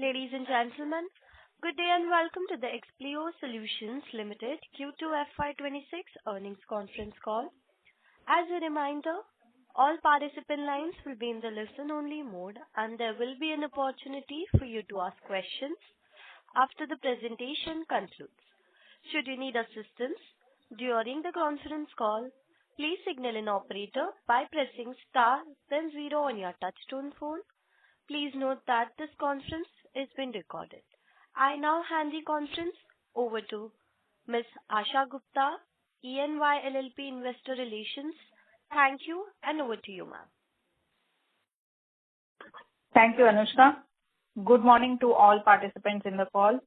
ladies and gentlemen. Good day and welcome to the Expleo Solutions Limited Q2 FY26 earnings conference call. As a reminder, all participant lines will be in the listen-only mode, and there will be an opportunity for you to ask questions after the presentation concludes. Should you need assistance during the conference call, please signal an operator by pressing star then 0 on your touchtone phone. Please note that this conference is being recorded. I now hand the conference over to Ms. Asha Gupta, EY LLP Investor Relations. Thank you, and over to you, ma'am. Thank you, Anushka. Good morning to all participants in the call.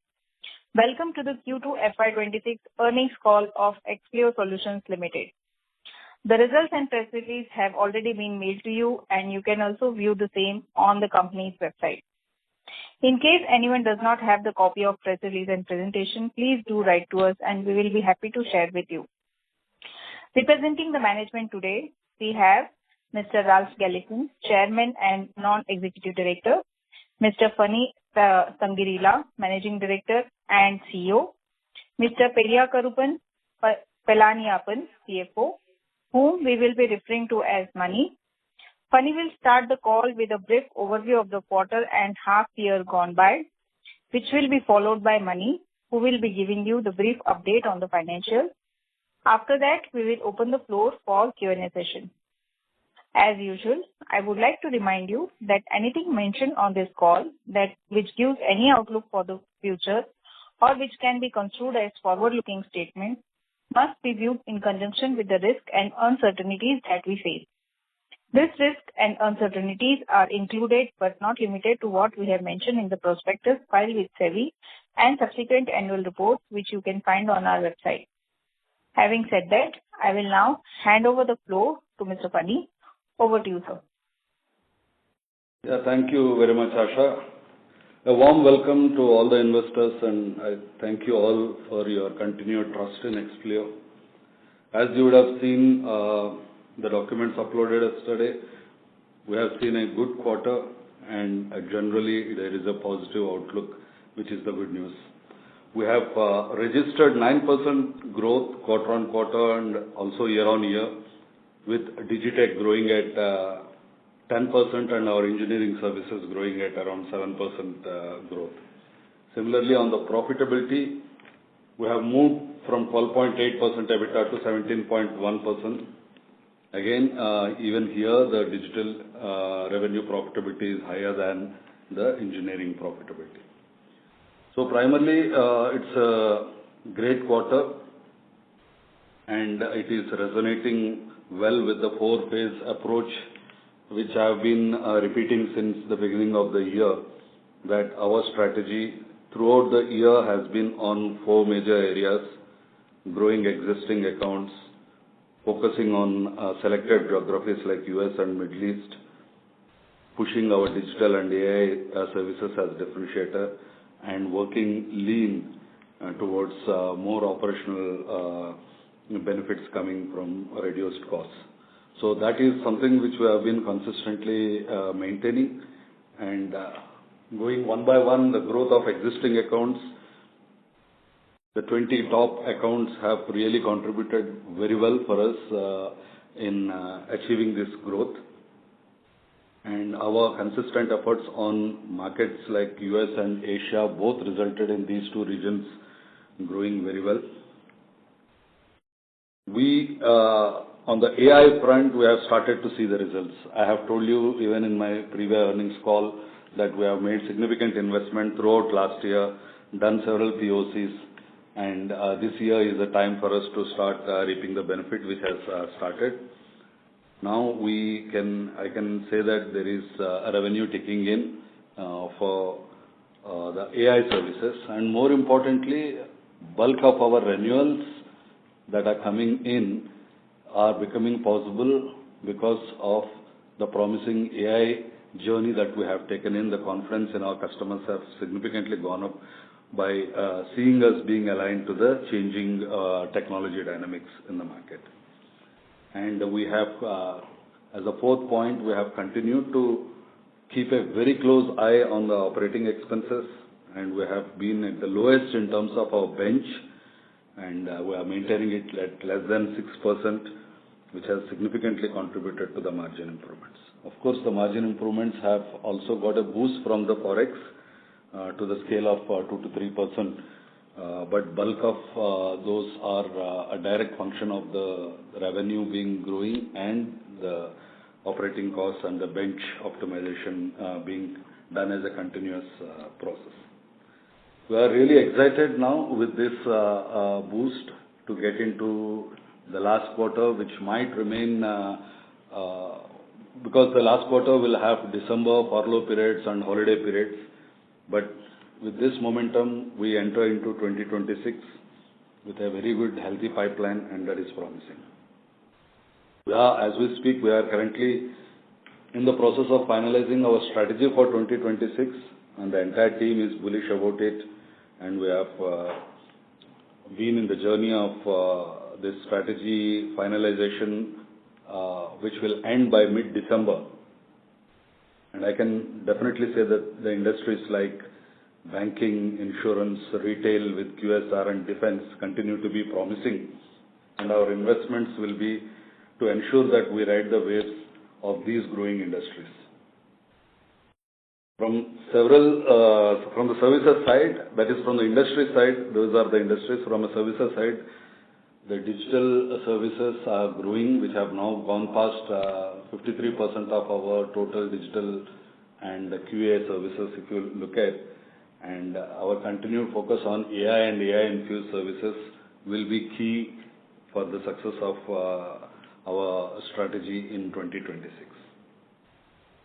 Welcome to the Q2 FY26 earnings call of Expleo Solutions Limited. The results and press release have already been mailed to you, and you can also view the same on the company's website. In case anyone does not have the copy of press release and presentation, please do write to us and we will be happy to share with you. Representing the management today, we have Mr. Ralph Gallison, Chairman and Non-Executive Director, Mr. Phani Sangirila, Managing Director and CEO, Mr. Peliyakarupan Pelaniappan, CFO, whom we will be referring to as Mani. Phani will start the call with a brief overview of the quarter and half year gone by, which will be followed by Mani, who will be giving you the brief update on the financials. After that, we will open the floor for Q&A session. As usual, I would like to remind you that anything mentioned on this call which gives any outlook for the future or which can be construed as forward-looking statements must be viewed in conjunction with the risk and uncertainties that we face. This risk and uncertainties are included but not limited to what we have mentioned in the prospectus filed with SEBI and subsequent annual reports, which you can find on our website. Having said that, I will now hand over the floor to Mr. Phani. Over to you, sir. Yeah, thank you very much, Asha. A warm welcome to all the investors, and I thank you all for your continued trust in Expleo. As you would have seen the documents uploaded yesterday, we have seen a good quarter, and generally there is a positive outlook, which is the good news. We have registered 9% growth quarter on quarter and also year on year, with Digitech growing at 10% and our engineering services growing at around 7% growth. Similarly, on the profitability, we have moved from 12.8% EBITDA to 17.1%. Again, even here, the digital revenue profitability is higher than the engineering profitability. So primarily, it's a great quarter, and it is resonating well with the four-phase approach, which I have been repeating since the beginning of the year, that our strategy throughout the year has been on four major areas: growing existing accounts, focusing on selected geographies like US and Middle East, pushing our digital and AI services as differentiator, and working lean towards more operational benefits coming from reduced costs. So that is something which we have been consistently maintaining, and going one by one, the growth of existing accounts. The 20 top accounts have really contributed very well for us in achieving this growth. And our consistent efforts on markets like US and Asia both resulted in these two regions growing very well. On the AI front, we have started to see the results. I have told you even in my previous earnings call that we have made significant investment throughout last year, done several POCs, and this year is the time for us to start reaping the benefit which has started. Now I can say that there is a revenue ticking in for the AI services, and more importantly, bulk of our renewals that are coming in are becoming possible because of the promising AI journey that we have taken in. The confidence in our customers have significantly gone up by seeing us being aligned to the changing technology dynamics in the market. And we have, as a fourth point, we have continued to keep a very close eye on the operating expenses, and we have been at the lowest in terms of our bench, and we are maintaining it at less than 6%, which has significantly contributed to the margin improvements. Of course, the margin improvements have also got a boost from the forex to the scale of 2 to 3%, but bulk of those are a direct function of the revenue being growing and the operating costs and the bench optimization being done as a continuous process. We are really excited now with this boost to get into the last quarter, which might remain because the last quarter will have December furlough periods and holiday periods. But with this momentum, we enter into 2026 with a very good, healthy pipeline, and that is promising. As we speak, we are currently in the process of finalizing our strategy for 2026, and the entire team is bullish about it, and we have been in the journey of this strategy finalization, which will end by mid-December. And I can definitely say that the industries like banking, insurance, retail with QSR and defense continue to be promising, and our investments will be to ensure that we ride the waves of these growing industries. From the services side, that is from the industry side, those are the industries. From a services side, the digital services are growing, which have now gone past 53% of our total digital and QA services, if you look at. And our continued focus on AI and AI-infused services will be key for the success of our strategy in 2026.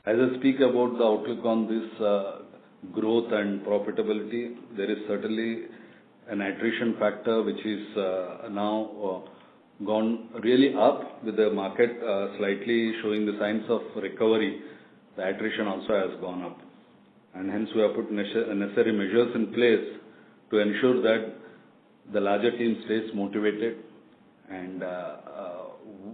As I speak about the outlook on this growth and profitability, there is certainly an attrition factor which is now gone really up with the market slightly showing the signs of recovery. The attrition also has gone up, and hence we have put necessary measures in place to ensure that the larger team stays motivated, and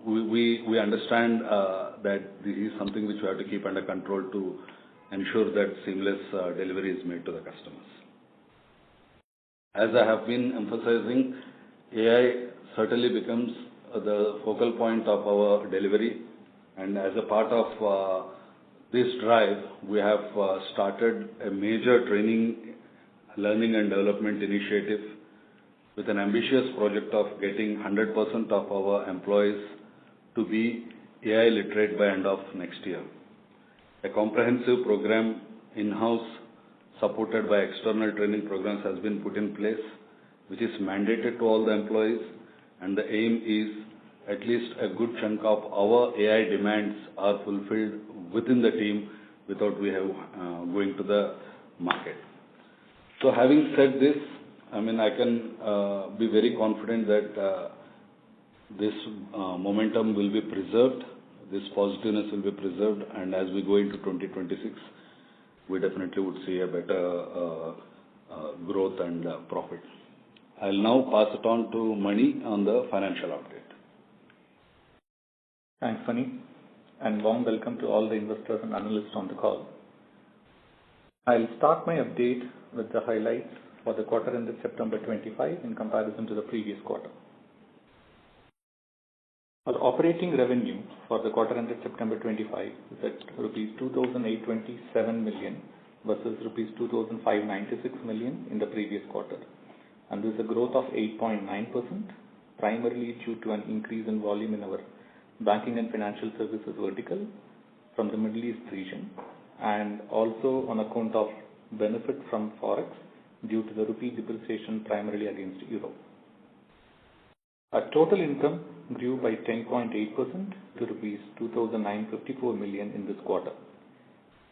we understand that this is something which we have to keep under control to ensure that seamless delivery is made to the customers. As I have been emphasizing, AI certainly becomes the focal point of our delivery, and as a part of this drive, we have started a major training, learning and development initiative with an ambitious project of getting 100% of our employees to be AI literate by end of next year. A comprehensive program in-house supported by external training programs has been put in place, which is mandated to all the employees, and the aim is at least a good chunk of our AI demands are fulfilled within the team without we have going to the market. So having said this, I can be very confident that this momentum will be preserved, this positiveness will be preserved, and as we go into 2026, we definitely would see a better growth and profit. I'll now pass it on to Mani on the financial update. Thanks, Mani, and warm welcome to all the investors and analysts on the call. I'll start my update with the highlights for the quarter ended September 25 in comparison to the previous quarter. Our operating revenue for the quarter ended September 25 is at rupees 2,827 million versus rupees 2,596 million in the previous quarter, and this is a growth of 8.9%, primarily due to an increase in volume in our banking and financial services vertical from the Middle East region, and also on account of benefit from forex due to the rupee depreciation primarily against euro. Our total income grew by 10.8% to rupees 2,954 million in this quarter,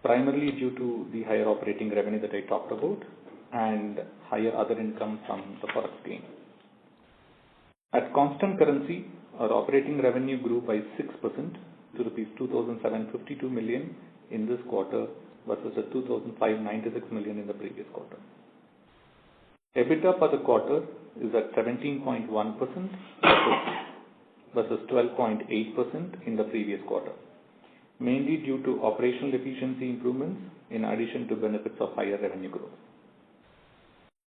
primarily due to the higher operating revenue that I talked about and higher other income from the forex gain. At constant currency, our operating revenue grew by 6% to rupees 2,752 million in this quarter versus the 2,596 million in the previous quarter. EBITDA for the quarter is at 17.1% versus 12.8% in the previous quarter. mainly due to operational efficiency improvements in addition to benefits of higher revenue growth.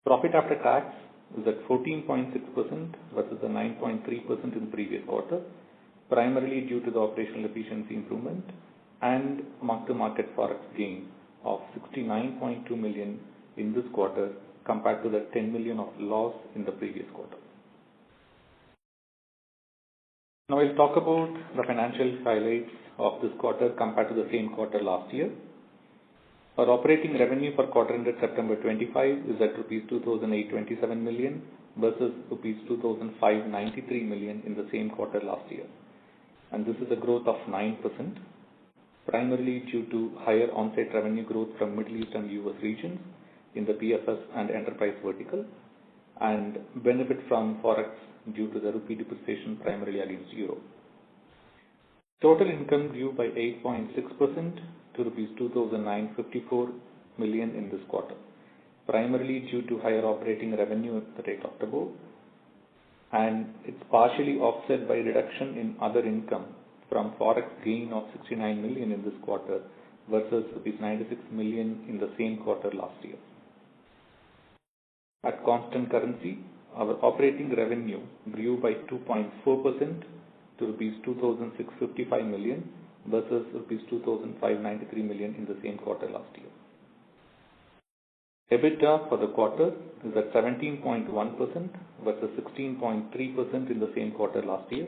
Profit after tax is at 14.6% versus the 9.3% in the previous quarter, primarily due to the operational efficiency improvement and mark-to-market forex gain of 69.2 million in this quarter compared to the 10 million of loss in the previous quarter. Now I'll talk about the financial highlights of this quarter compared to the same quarter last year. Our operating revenue for quarter ended September 25 is at rupees 2,827 million versus rupees 2,593 million in the same quarter last year. And this is a growth of 9%, primarily due to higher on-site revenue growth from Middle East and US regions in the PFS and enterprise vertical, and benefit from forex due to the rupee depreciation primarily against euro. Total income grew by 8.6% to rupees 2,954 million in this quarter, primarily due to higher operating revenue that I talked about, and it's partially offset by reduction in other income from forex gain of 69 million in this quarter versus rupees 96 million in the same quarter last year. At constant currency, our operating revenue grew by 2.4% to rupees 2,655 million versus rupees 2,593 million in the same quarter last year. EBITDA for the quarter is at 17.1% versus 16.3% in the same quarter last year,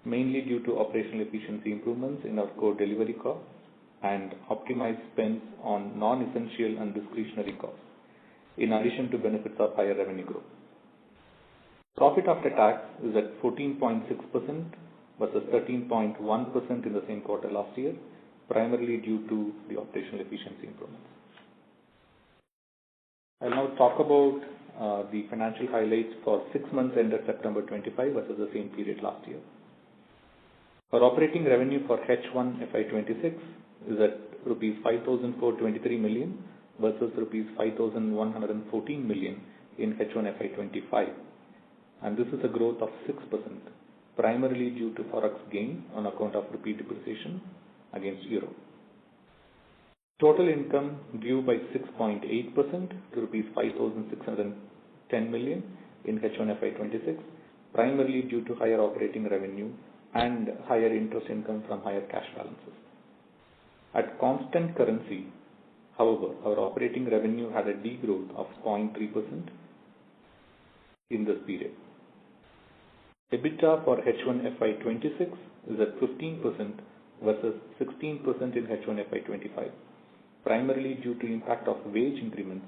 mainly due to operational efficiency improvements in our core delivery costs and optimized spends on non-essential and discretionary costs, in addition to benefits of higher revenue growth. Profit after tax is at 14.6% versus 13.1% in the same quarter last year, primarily due to the operational efficiency improvements. I'll now talk about the financial highlights for 6 months ended September 25 versus the same period last year. Our operating revenue for H1 FY26 is at rupees 5,423 million versus rupees 5,114 million in H1 FY25, and this is a growth of 6%, primarily due to forex gain on account of rupee depreciation against euro. Total income grew by 6.8% to rupees 5,610 million in H1 FY26, primarily due to higher operating revenue and higher interest income from higher cash balances. At constant currency, however, our operating revenue had a degrowth of 0.3% in this period. EBITDA for H1 FY26 is at 15% versus 16% in H1 FY25, primarily due to impact of wage increments,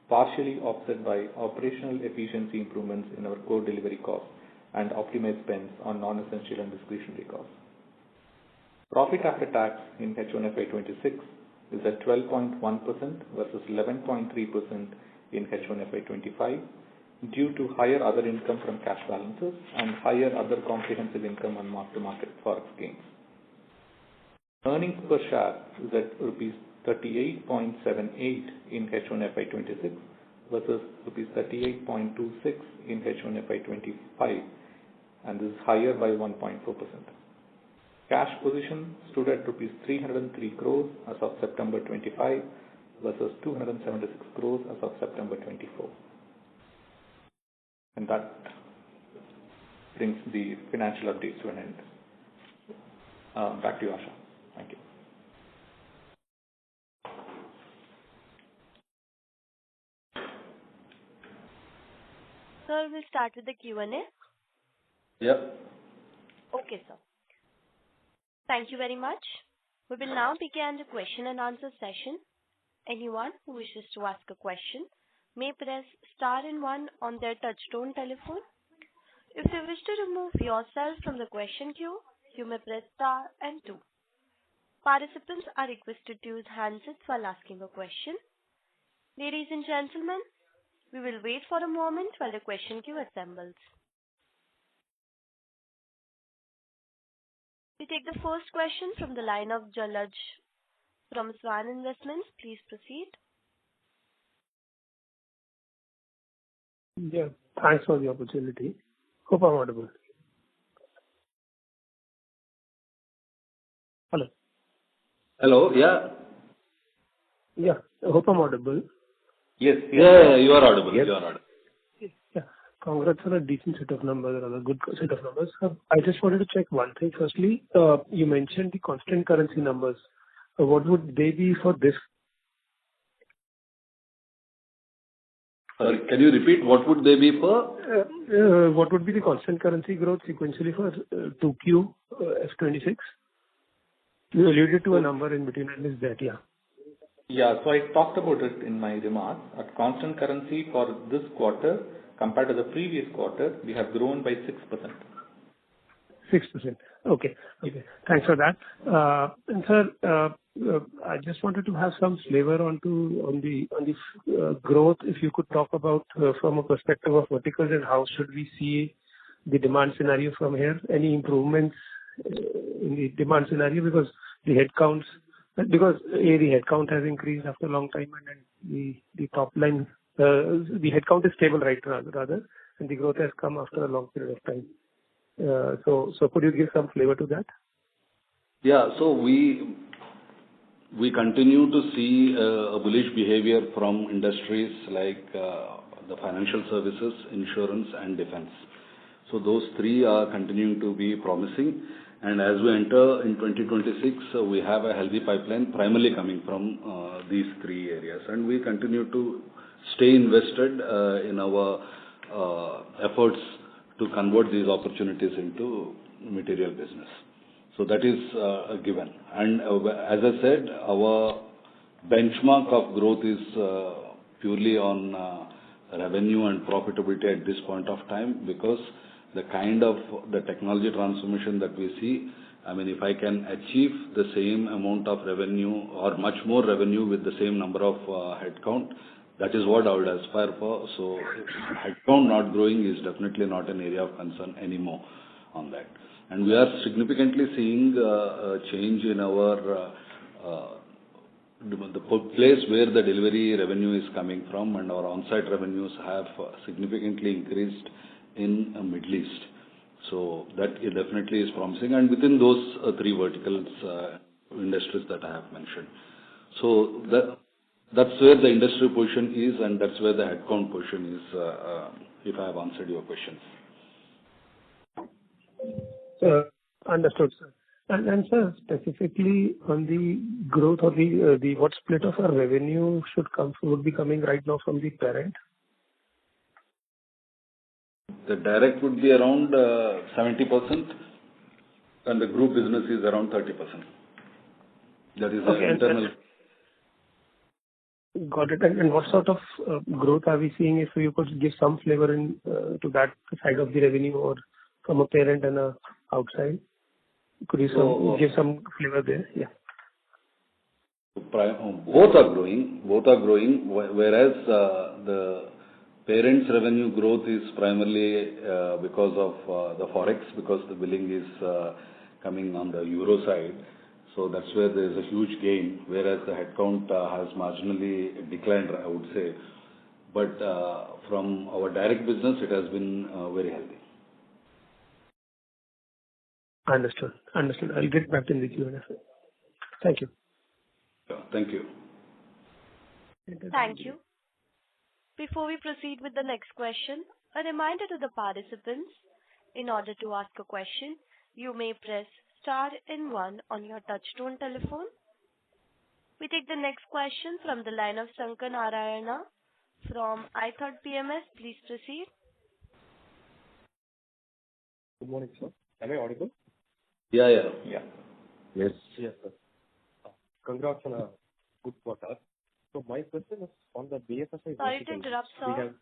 partially offset by operational efficiency improvements in our core delivery costs and optimized spends on non-essential and discretionary costs. Profit after tax in H1 FY26 is at 12.1% versus 11.3% in H1 FY25 due to higher other income from cash balances and higher other comprehensive income on mark-to-market forex gains. Earnings per share is at rupees 38.78 in H1 FY26 versus rupees 38.26 in H1 FY25, and this is higher by 1.4%. Cash position stood at rupees 303 crores as of September 25 versus 276 crores as of September 24. And that brings the financial updates to an end. Back to you, Asha. Thank you. Sir, we'll start with the Q&A. Yep. Okay, sir. Thank you very much. We will now begin the question and answer session. Anyone who wishes to ask a question may press star and 1 on their touchtone telephone. If you wish to remove yourself from the question queue, you may press star and 2. Participants are requested to use handsets while asking a question. Ladies and gentlemen, we will wait for a moment while the question queue assembles. We take the first question from the line of Jalaj from Swan Investments. Please proceed. Yeah, thanks for the opportunity. Hope I'm audible. Hello. Hello. Yeah. Yeah, I hope I'm audible. Yes. Yeah, you are audible. Yes. You are audible. Yeah. Congrats on a decent set of numbers or a good set of numbers. I just wanted to check one thing. Firstly, you mentioned the constant currency numbers. What would they be for this? Sorry, can you repeat? What would they be for? What would be the constant currency growth sequentially for 2Q F26? You alluded to a number in between, and is that, yeah. Yeah. So I talked about it in my remarks. At constant currency for this quarter, compared to the previous quarter, we have grown by 6%. 6%. Okay. Okay. Thanks for that. And sir, I just wanted to have some flavor on the growth. If you could talk about from a perspective of verticals and how should we see the demand scenario from here? Any improvements in the demand scenario because the headcount has increased after a long time, and then the top line, the headcount is stable right rather, and the growth has come after a long period of time. So could you give some flavor to that? Yeah. So we continue to see a bullish behavior from industries like the financial services, insurance, and defense. So those three are continuing to be promising. And as we enter in 2026, we have a healthy pipeline primarily coming from these three areas. And we continue to stay invested in our efforts to convert these opportunities into material business. So that is a given. And as I said, our benchmark of growth is purely on revenue and profitability at this point of time, because the kind of the technology transformation that we see, I mean, if I can achieve the same amount of revenue or much more revenue with the same number of headcount, that is what I would aspire for. So headcount not growing is definitely not an area of concern anymore on that. And we are significantly seeing a change in our the place where the delivery revenue is coming from, and our on-site revenues have significantly increased in Middle East. So that it definitely is promising. And within those three verticals, industries that I have mentioned. So that's where the industry position is, and that's where the headcount position is, if I have answered your questions. Understood, sir. And sir, specifically on the growth or the what split of our revenue would be coming right now from the parent? The direct would be around 70%, and the group business is around 30%. That is the internal. Got it. And what sort of growth are we seeing, if you could give some flavor to that side of the revenue, or from a parent and a outside? Could you give some flavor there? Yeah. Both are growing, whereas the parent's revenue growth is primarily because of the forex, because the billing is coming on the euro side. So that's where there is a huge gain, whereas the headcount has marginally declined, I would say. But from our direct business, it has been very healthy. Understood. I'll get back in the Q&A. Thank you. Thank you. Thank you. Before we proceed with the next question, a reminder to the participants, in order to ask a question, you may press star and 1 on your touchtone telephone. We take the next question from the line of Sankar Narayana from iThought PMS. Please proceed. Good morning, sir. Am I audible? Yeah. Yes, sir. Congrats on a good quarter. So my question is on the BFSI. Sorry to interrupt, sir.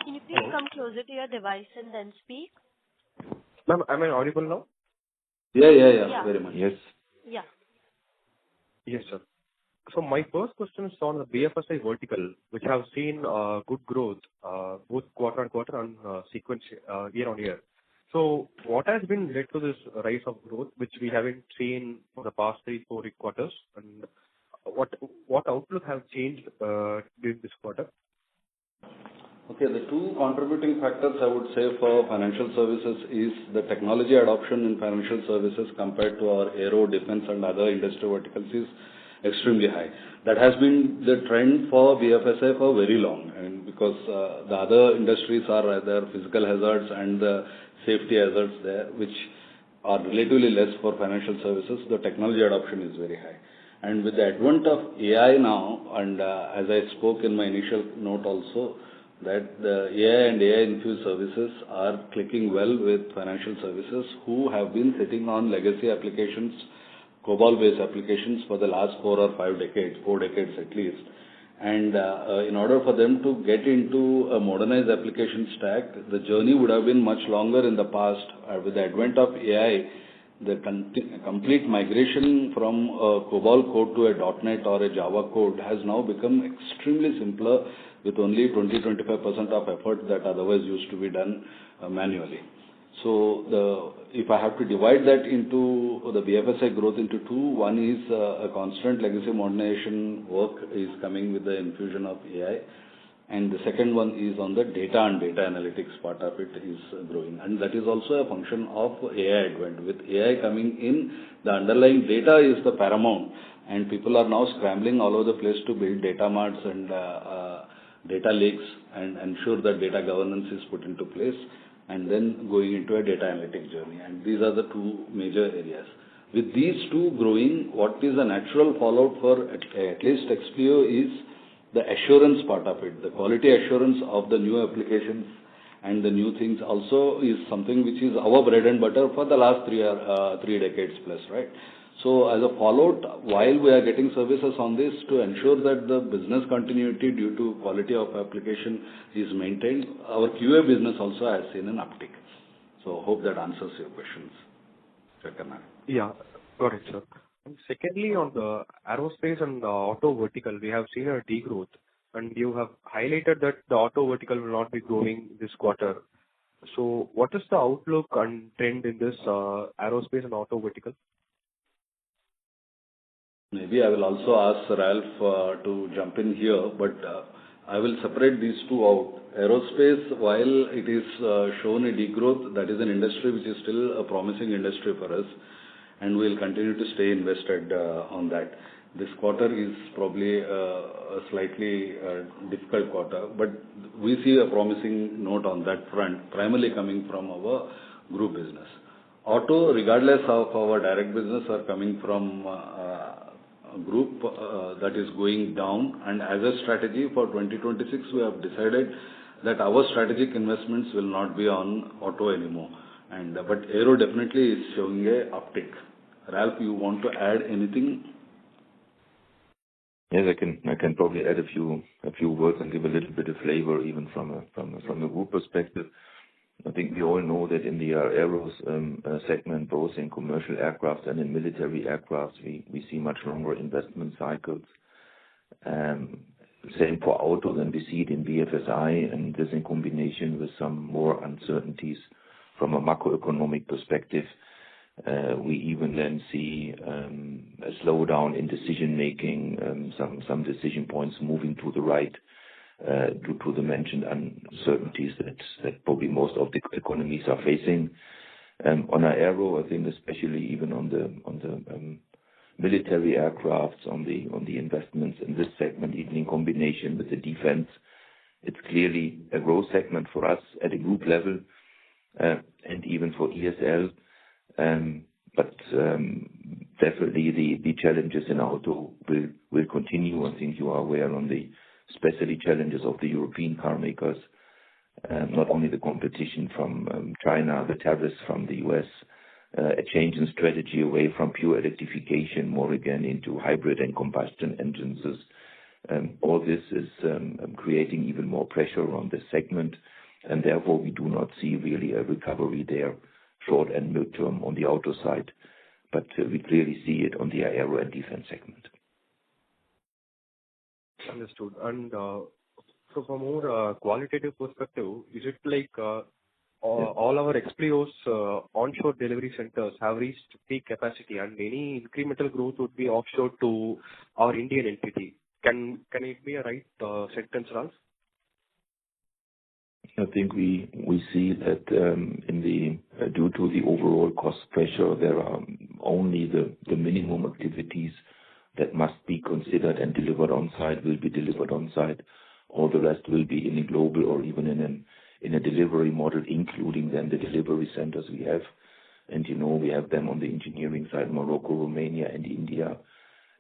Can you please come closer to your device and then speak? Ma'am, am I audible now? Yeah. Very much. Yes. Yeah. Yes, sir. So my first question is on the BFSI vertical, which have seen good growth, both quarter on quarter and year on year. So what has been led to this rise of growth, which we haven't seen for the past 3-4 quarters, and what outlook have changed during this quarter? Okay, the two contributing factors I would say for financial services is the technology adoption in financial services compared to our aero, defense and other industry verticals is extremely high. That has been the trend for BFSI for very long, and because the other industries are either physical hazards and the safety hazards there, which are relatively less for financial services, the technology adoption is very high. And with the advent of AI now, and as I spoke in my initial note also, that the AI and AI-infused services are clicking well with financial services who have been sitting on legacy applications, COBOL-based applications for the last 4 decades at least. And in order for them to get into a modernized application stack, the journey would have been much longer in the past. With the advent of AI, the complete migration from COBOL code to a .NET or a Java code has now become extremely simpler with only 20-25% of effort that otherwise used to be done manually. So if I have to divide that into the BFSI growth into two, one is a constant legacy modernization work is coming with the infusion of AI. And the second one is on the data and data analytics part of it is growing. And that is also a function of AI advent. With AI coming in, the underlying data is the paramount. And people are now scrambling all over the place to build data marts and data lakes and ensure that data governance is put into place, and then going into a data analytic journey. And these are the two major areas. With these two growing, what is a natural fallout for at least Expleo is the assurance part of it. The quality assurance of the new applications and the new things also is something which is our bread and butter for the last 3 decades plus, right? So as a fallout, while we are getting services on this to ensure that the business continuity due to quality of application is maintained, our QA business also has seen an uptick. So hope that answers your questions. Yeah, got it, sir. And secondly, on the aerospace and the auto vertical, we have seen a degrowth, and you have highlighted that the auto vertical will not be growing this quarter. So what is the outlook and trend in this aerospace and auto vertical? Maybe I will also ask Ralph to jump in here, but I will separate these two out. Aerospace, while it is shown a degrowth, that is an industry which is still a promising industry for us, and we will continue to stay invested on that. This quarter is probably a slightly difficult quarter, but we see a promising note on that front, primarily coming from our group business. Auto, regardless of our direct business, are coming from a group that is going down, and as a strategy for 2026, we have decided that our strategic investments will not be on auto anymore. But aero definitely is showing a uptick. Ralph, you want to add anything? Yes, I can probably add a few words and give a little bit of flavor even from a group perspective. I think we all know that in the aeros segment, both in commercial aircraft and in military aircraft, we see much longer investment cycles. Same for auto than we see it in BFSI, and this in combination with some more uncertainties from a macroeconomic perspective. We even then see a slowdown in decision making, some decision points moving to the right due to the mentioned uncertainties that probably most of the economies are facing. On our aero, I think especially even on the military aircrafts, on the investments in this segment, even in combination with the defense, it's clearly a growth segment for us at a group level, and even for ESL. But definitely the challenges in auto will continue. I think you are aware on the especially challenges of the European car makers, not only the competition from China, the tariffs from the US, a change in strategy away from pure electrification, more again into hybrid and combustion engines. All this is creating even more pressure on this segment, and therefore we do not see really a recovery there, short and mid-term on the auto side, but we clearly see it on the aero and defense segment. Understood. And so from a more qualitative perspective, is it like all our Expleo's onshore delivery centers have reached peak capacity, and any incremental growth would be offshore to our Indian entity? Can it be a right sentence, Ralph? I think we see that due to the overall cost pressure, there are only the minimum activities that must be considered and delivered on site will be delivered on site. All the rest will be in a global or even in a delivery model, including then the delivery centers we have. And we have them on the engineering side, Morocco, Romania, and India.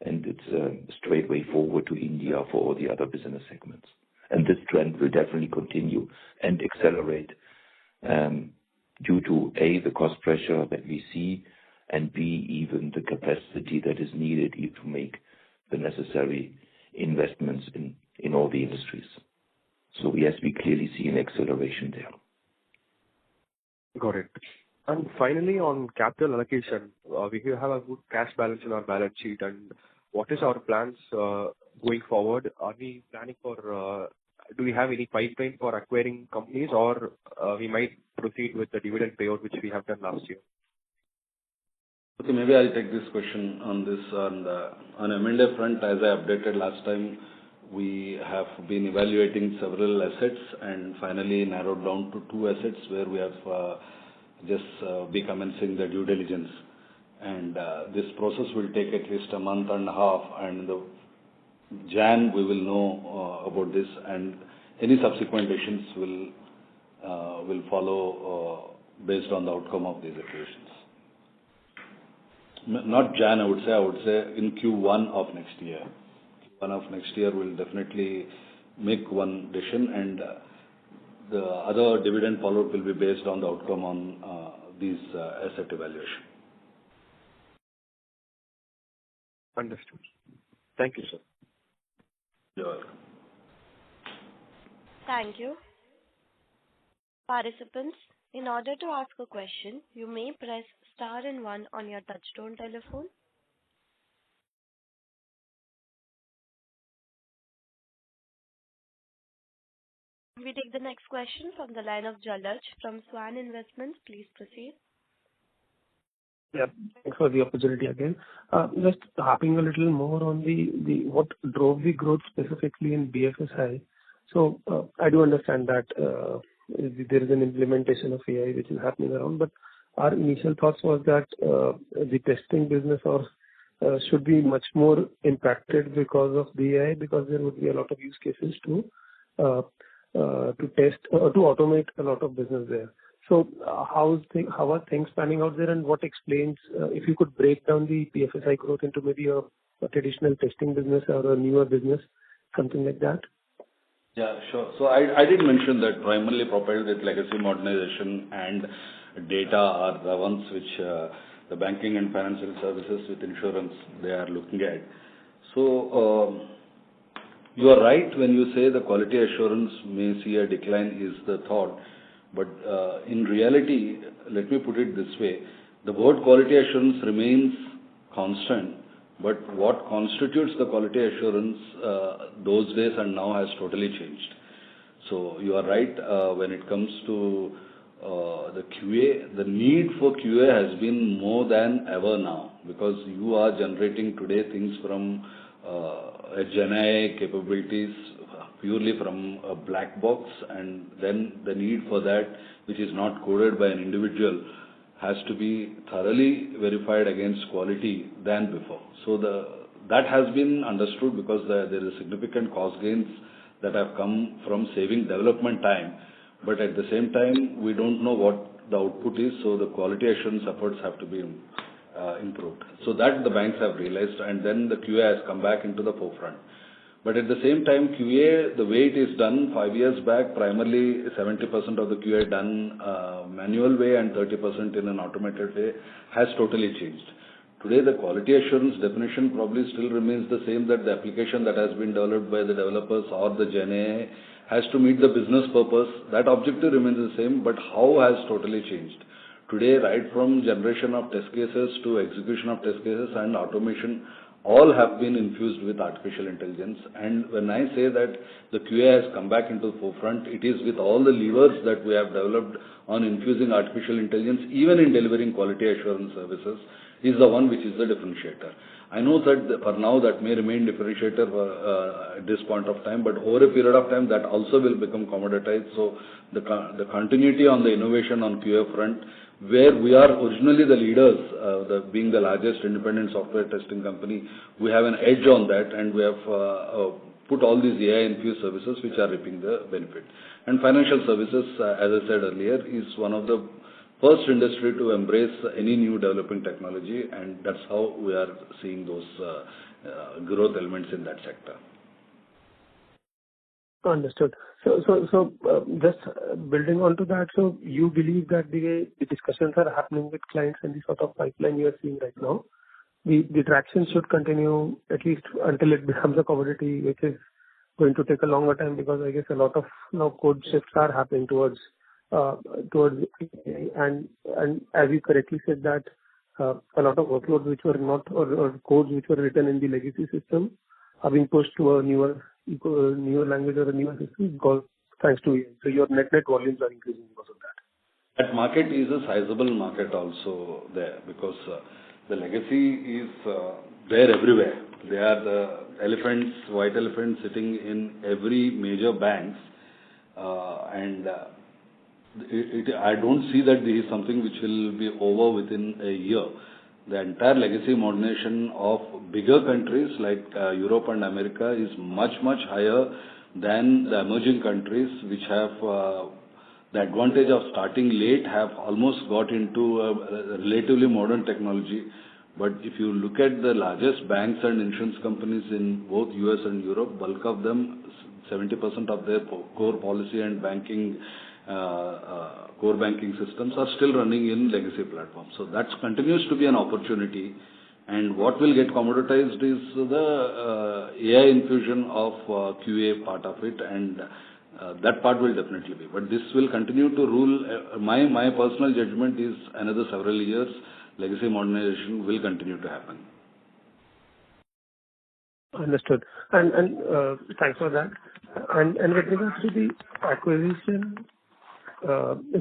And it's a straight way forward to India for all the other business segments. And this trend will definitely continue and accelerate due to A, the cost pressure that we see, and B, even the capacity that is needed to make the necessary investments in all the industries. So yes, we clearly see an acceleration there. Got it. And finally, on capital allocation, we have a good cash balance in our balance sheet. And what is our plans going forward? Are we planning for, do we have any pipeline for acquiring companies, or we might proceed with the dividend payout which we have done last year? Okay, maybe I'll take this question on this. On M&A front, as I updated last time, we have been evaluating several assets and finally narrowed down to 2 assets where we have just be commencing the due diligence. And this process will take at least a month and a half, and in the Jan we will know about this, and any subsequent decisions will follow based on the outcome of these acquisitions. Not Jan, I would say in Q1 of next year. Q1 of next year will definitely make one decision, and the other dividend follow-up will be based on the outcome on these asset evaluation. Understood. Thank you, sir. You're welcome. Thank you. Participants, in order to ask a question, you may press star and 1 on your touchtone telephone. We take the next question from the line of Jalaj from Swan Investments. Please proceed. Yeah, thanks for the opportunity again. Just harping a little more on the what drove the growth specifically in BFSI. So I do understand that there is an implementation of AI which is happening around, but our initial thoughts was that the testing business should be much more impacted because of the AI, because there would be a lot of use cases to test or to automate a lot of business there. So how are things panning out there, and what explains, if you could break down the BFSI growth into maybe a traditional testing business or a newer business, something like that? Yeah, sure. So I did mention that primarily propelled with legacy modernization and data are the ones which the banking and financial services with insurance they are looking at. So you are right when you say the quality assurance may see a decline is the thought, but in reality, let me put it this way: the word quality assurance remains constant. But what constitutes the quality assurance those days and now has totally changed. So you are right when it comes to the QA. The need for QA has been more than ever now, because you are generating today things from GenAI capabilities purely from a black box, and then the need for that, which is not coded by an individual, has to be thoroughly verified against quality than before. So that has been understood, because there is significant cost gains that have come from saving development time. But at the same time, we don't know what the output is, so the quality assurance efforts have to be improved. So that the banks have realized, and then the QA has come back into the forefront. But at the same time, QA, the way it is done 5 years back, primarily 70% of the QA done manual way and 30% in an automated way, has totally changed. Today, the quality assurance definition probably still remains the same, that the application that has been developed by the developers or the GenAI has to meet the business purpose. That objective remains the same, but how has totally changed. Today, right from generation of test cases to execution of test cases and automation, all have been infused with artificial intelligence. And when I say that the QA has come back into the forefront, it is with all the levers that we have developed on infusing artificial intelligence, even in delivering quality assurance services, is the one which is the differentiator. I know that for now that may remain differentiator at this point of time, but over a period of time that also will become commoditized. So the continuity on the innovation on QA front, where we are originally the leaders, being the largest independent software testing company, we have an edge on that, and we have put all these AI-infused services which are reaping the benefit. And financial services, as I said earlier, is one of the first industry to embrace any new developing technology, and that's how we are seeing those growth elements in that sector. Understood. So just building onto that, so you believe that the discussions are happening with clients and the sort of pipeline you are seeing right now, the traction should continue at least until it becomes a commodity, which is going to take a longer time, because I guess a lot of now code shifts are happening towards and as you correctly said that a lot of workloads which were not or codes which were written in the legacy system are being pushed to a newer language or a newer system because thanks to AI. So your net volumes are increasing because of that. That market is a sizable market also there, because the legacy is there everywhere. They are the elephants, white elephants sitting in every major banks, and I don't see that this is something which will be over within a year. The entire legacy modernization of bigger countries like Europe and America is much higher than the emerging countries, which have the advantage of starting late, have almost got into a relatively modern technology. But if you look at the largest banks and insurance companies in both US and Europe, bulk of them, 70% of their core policy and banking core banking systems are still running in legacy platforms. So that continues to be an opportunity. And what will get commoditized is the AI infusion of QA part of it, and that part will definitely be. But this will continue to rule. My personal judgment is another several years, legacy modernization will continue to happen. Understood. And thanks for that. And with regards to the acquisition,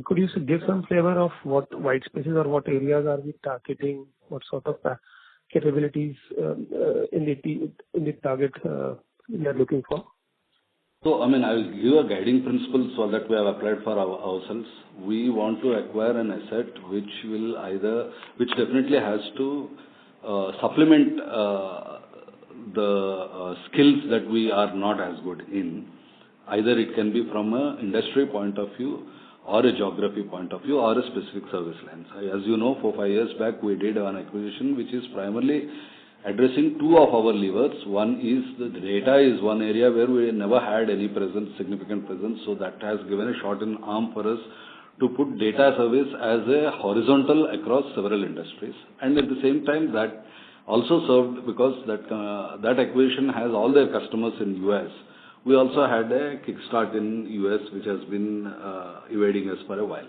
could you give some flavor of what white spaces or what areas are we targeting? What sort of capabilities in the target we are looking for? So, I mean, I will give a guiding principle so that we have applied for ourselves. We want to acquire an asset which definitely has to supplement the skills that we are not as good in. Either it can be from an industry point of view, or a geography point of view, or a specific service lines. As you know, 4-5 years back, we did an acquisition which is primarily addressing two of our levers. One is the data is one area where we never had any significant presence, so that has given a shot in arm for us to put data service as a horizontal across several industries. And at the same time, that also served because that acquisition has all their customers in US. We also had a kickstart in US, which has been evading us for a while.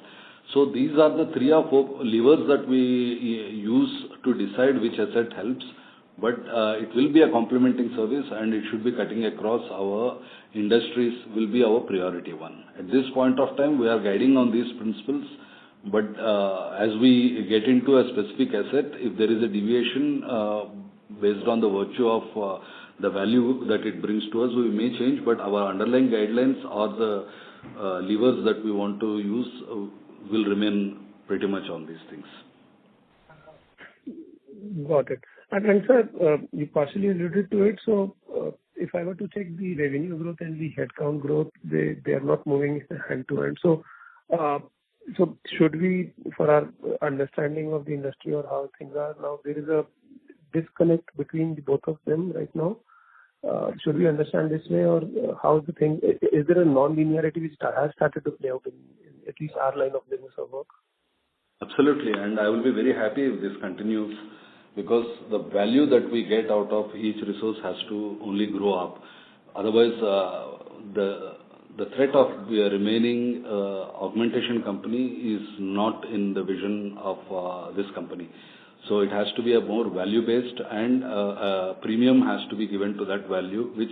So these are the 3 or 4 levers that we use to decide which asset helps. But it will be a complementing service, and it should be cutting across our industries will be our priority one. At this point of time, we are guiding on these principles. But as we get into a specific asset, if there is a deviation based on the virtue of the value that it brings to us, we may change, but our underlying guidelines or the levers that we want to use will remain pretty much on these things. Got it. And sir, you partially alluded to it. So if I were to check the revenue growth and the headcount growth, they are not moving hand to hand. So should we, for our understanding of the industry or how things are now, there is a disconnect between the both of them right now? Should we understand this way, or how is the thing? Is there a non-linearity which has started to play out in at least our line of business or work? Absolutely, and I will be very happy if this continues, because the value that we get out of each resource has to only grow up. Otherwise, the threat of remaining augmentation company is not in the vision of this company. So it has to be a more value-based, and a premium has to be given to that value, which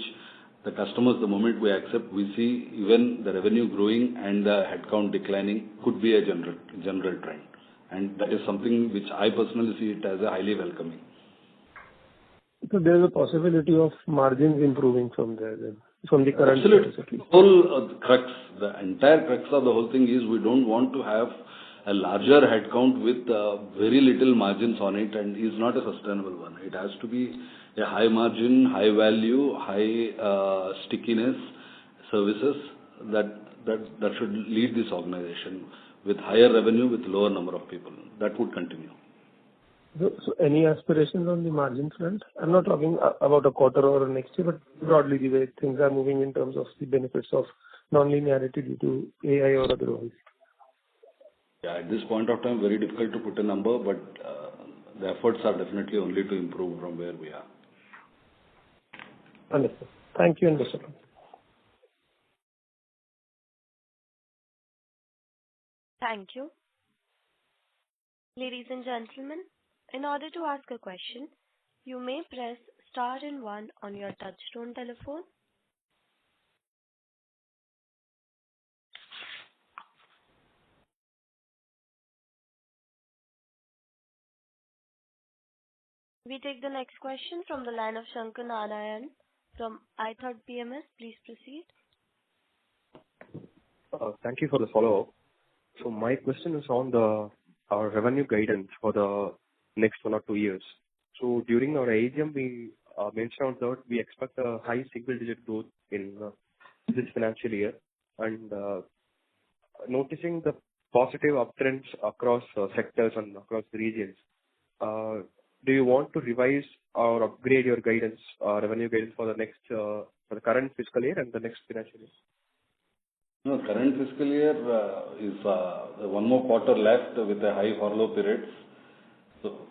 the customers, the moment we accept, we see even the revenue growing and the headcount declining could be a general trend. And that is something which I personally see it as a highly welcoming. So there is a possibility of margins improving from there then, from the current Absolutely. status at least. The entire crux of the whole thing is we don't want to have a larger headcount with very little margins on it, and is not a sustainable one. It has to be a high margin, high value, high stickiness services that should lead this organization with higher revenue, with lower number of people. That would continue. So any aspirations on the margin front? I'm not talking about a quarter or next year, but broadly the way things are moving in terms of the benefits of non-linearity due to AI or otherwise. Yeah, at this point of time, very difficult to put a number, but the efforts are definitely only to improve from where we are. Understood. Thank you, and best of luck. Thank you. Ladies and gentlemen, in order to ask a question, you may press star and 1 on your touchtone telephone. We take the next question from the line of Shankar Narayan from iThought PMS. Please proceed. Thank you for the follow-up. So my question is on our revenue guidance for the next 1 or 2 years. So during our AGM, we mentioned that we expect a high single-digit growth in this financial year, and noticing the positive uptrends across sectors and across the regions. Do you want to revise or upgrade your guidance, revenue guidance for the current fiscal year and the next financial year? No, current fiscal year is one more quarter left with a high furlough periods. So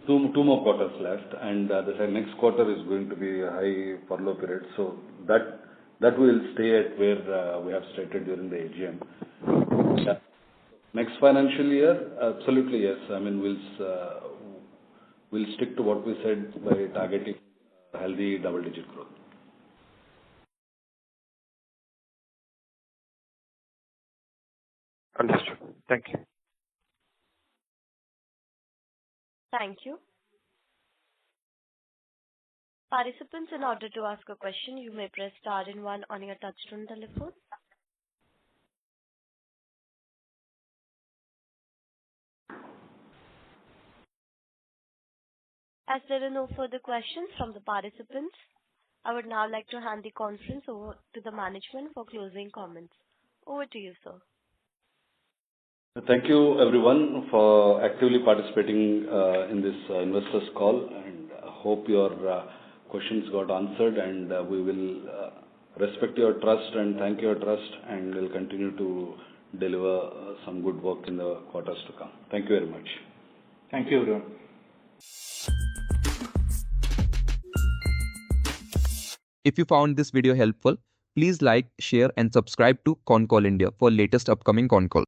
two more quarters left, and the next quarter is going to be a high furlough period. So that will stay at where we have stated during the AGM. Yeah. Next financial year, absolutely yes. I mean, we'll stick to what we said by targeting healthy double-digit growth. Understood. Thank you. Thank you. Participants, in order to ask a question, you may press star and 1 on your touchtone telephone. As there are no further questions from the participants, I would now like to hand the conference over to the management for closing comments. Over to you, sir. Thank you, everyone, for actively participating in this investors call, and hope your questions got answered, and we will respect your trust and thank your trust, and will continue to deliver some good work in the quarters to come. Thank you very much. Thank you, everyone. If you found this video helpful, please like, share and subscribe to Concall India for latest upcoming Concall.